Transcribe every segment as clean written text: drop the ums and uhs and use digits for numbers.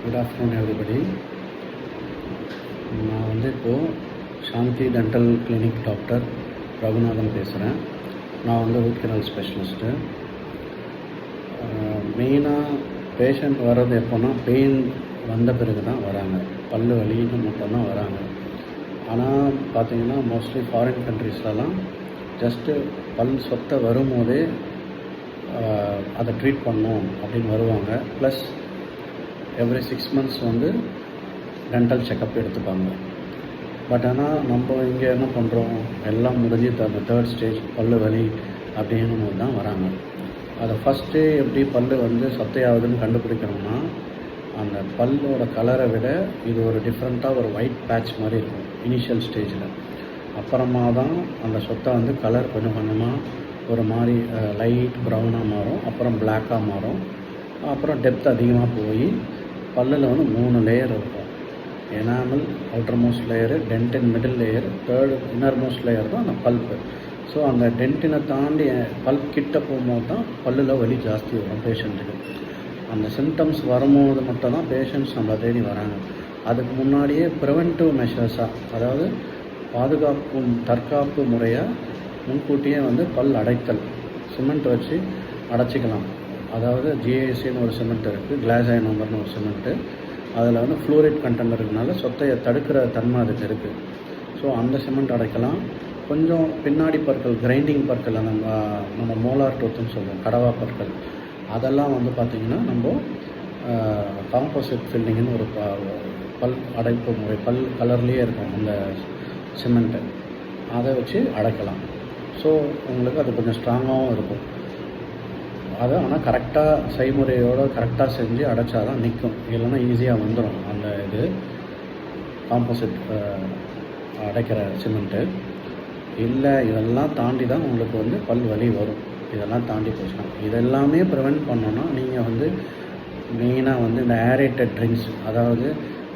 Good afternoon everybody. நான் இப்போது சாந்தி dental clinic doctor Raghunathan பேசுகிறேன். நான் ரூட் கெனால் ஸ்பெஷலிஸ்ட்டு. மெயினாக பேஷண்ட் வர்றது எப்போன்னா பெயின் வந்த பிறகு தான் வராங்க, பல் வலின்னு மட்டும்தான் வராங்க. ஆனால் பார்த்திங்கன்னா மோஸ்ட்லி ஃபாரின் கண்ட்ரீஸ்லலாம் ஜஸ்ட்டு பல் சொத்த வரும்போதே அதை ட்ரீட் பண்ணோம் அப்படின்னு வருவாங்க. Plus every 6 months dental checkup எடுத்துப்பாங்க. பட் ஆனால் நம்ம இங்கே என்ன பண்ணுறோம், எல்லாம் முடிஞ்சு அந்த 3rd ஸ்டேஜ் பல் வலி அப்படின்னும் போது தான் வராங்க. அதை ஃபஸ்ட்டே எப்படி பல் சொத்தையாகுதுன்னு கண்டுபிடிக்கணும்னா, அந்த பல்லோட கலரை விட இது ஒரு டிஃப்ரெண்ட்டாக ஒரு ஒயிட் பேட்ச் மாதிரி இருக்கும் இனிஷியல் ஸ்டேஜில். அப்புறமா தான் அந்த சொத்தை கலர் கொஞ்சம் கொஞ்சமாக ஒரு மாதிரி லைட் ப்ரௌனாக மாறும், அப்புறம் பிளாக்காக மாறும், அப்புறம் டெப்த் அதிகமாக போய் பல்லில் 3 லேயர் இருக்கும். Enamel outer most layer, dentine middle layer, 3rd inner most layer தான் அந்த பல்ப்பு. ஸோ அந்த டென்டினை தாண்டி பல்ப் கிட்ட போகும்போது தான் பல்லில் வலி ஜாஸ்தி வரும் பேஷண்ட்டுக்கு. அந்த சிம்டம்ஸ் வரும்போது மட்டும் தான் பேஷண்ட்ஸ் நம்மளை தேடி வராங்க. அதுக்கு முன்னாடியே ப்ரிவென்டிவ் மெஷர்ஸாக, அதாவது தற்காப்பு முறையாக முன்கூட்டியே பல் அடைத்தல், சிமெண்ட் வச்சு அடைச்சிக்கலாம். அதாவது ஜிஏசின்னு ஒரு சிமெண்ட் இருக்குது, கிளாஸ் ஐனோமர்னு ஒரு சிமெண்ட்டு. அதில் ஃப்ளூரைட் கண்டென்ட் இருக்கிறதுனால சொத்தையை தடுக்கிற தன்மை அதுக்கு இருக்குது. ஸோ அந்த சிமெண்ட் அடைக்கலாம். கொஞ்சம் பின்னாடி பற்கள், கிரைண்டிங் பற்கள், நம்ம மோலார் டூத்துன்னு சொல்லுவோம், கடவா பற்கள், அதெல்லாம் பார்த்திங்கன்னா நம்ம காம்போசிட் ஃபில்லிங்னு ஒரு பல் அடைப்பு முறை, பல் கலர்லேயே இருக்கும் அந்த சிமெண்ட்டு, அதை வச்சு அடைக்கலாம். ஸோ உங்களுக்கு அது கொஞ்சம் ஸ்ட்ராங்காகவும் இருக்கும். அதை ஆனால் கரெக்டாக செய்முறையோடு கரெக்டாக செஞ்சு அடைச்சா தான் நிற்கும், இல்லைன்னா ஈஸியாக வந்துடும் அந்த இது காம்போசிட் அடைக்கிற சிமெண்ட்டு. இல்லை இதெல்லாம் தாண்டி தான் உங்களுக்கு பல் வலி வரும். இதெல்லாம் தாண்டி போச்சுன்னா இதெல்லாமே ப்ரிவெண்ட் பண்ணோன்னா நீங்கள் மெயினாக இந்த ஏரேட்டட் ட்ரிங்க்ஸ், அதாவது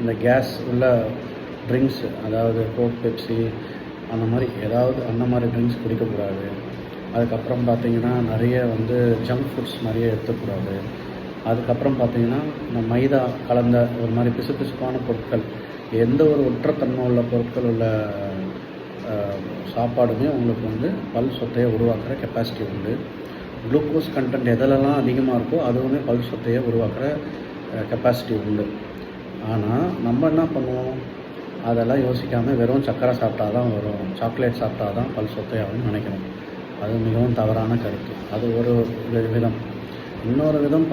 இந்த கேஸ் உள்ள ட்ரிங்க்ஸ், அதாவது கோக், பெப்சி அந்த மாதிரி ஏதாவது அந்த மாதிரி ட்ரிங்க்ஸ் குடிக்கக்கூடாது. அதுக்கப்புறம் பார்த்திங்கன்னா நிறைய ஜங்க் ஃபுட்ஸ் நிறைய எடுத்துக்கூடாது. அதுக்கப்புறம் பார்த்திங்கன்னா இந்த மைதா கலந்த ஒரு மாதிரி பிசுபிசுப்பான பொருட்கள், எந்த ஒரு ஒற்றத்தன்மை உள்ள பொருட்கள் உள்ள சாப்பாடுமே உங்களுக்கு பல் சொத்தையை உருவாக்குற கெப்பாசிட்டி உண்டு. குளுக்கோஸ் கண்டென்ட் எதிலெல்லாம் அதிகமாக இருக்கோ அதுவுமே பல் சொத்தையை உருவாக்குற கெப்பாசிட்டி உண்டு. ஆனால் நம்ம என்ன பண்ணுவோம், அதெல்லாம் யோசிக்காமல் வெறும் சர்க்கரை சாப்பிட்டா தான் வரும், சாக்லேட் சாப்பிட்டா தான் பல் சொத்தையாகும்னு நினைக்கிறோம். அது மிகவும் தவறான கருத்து. அது ஒரு விதம். இன்னொரு விதம்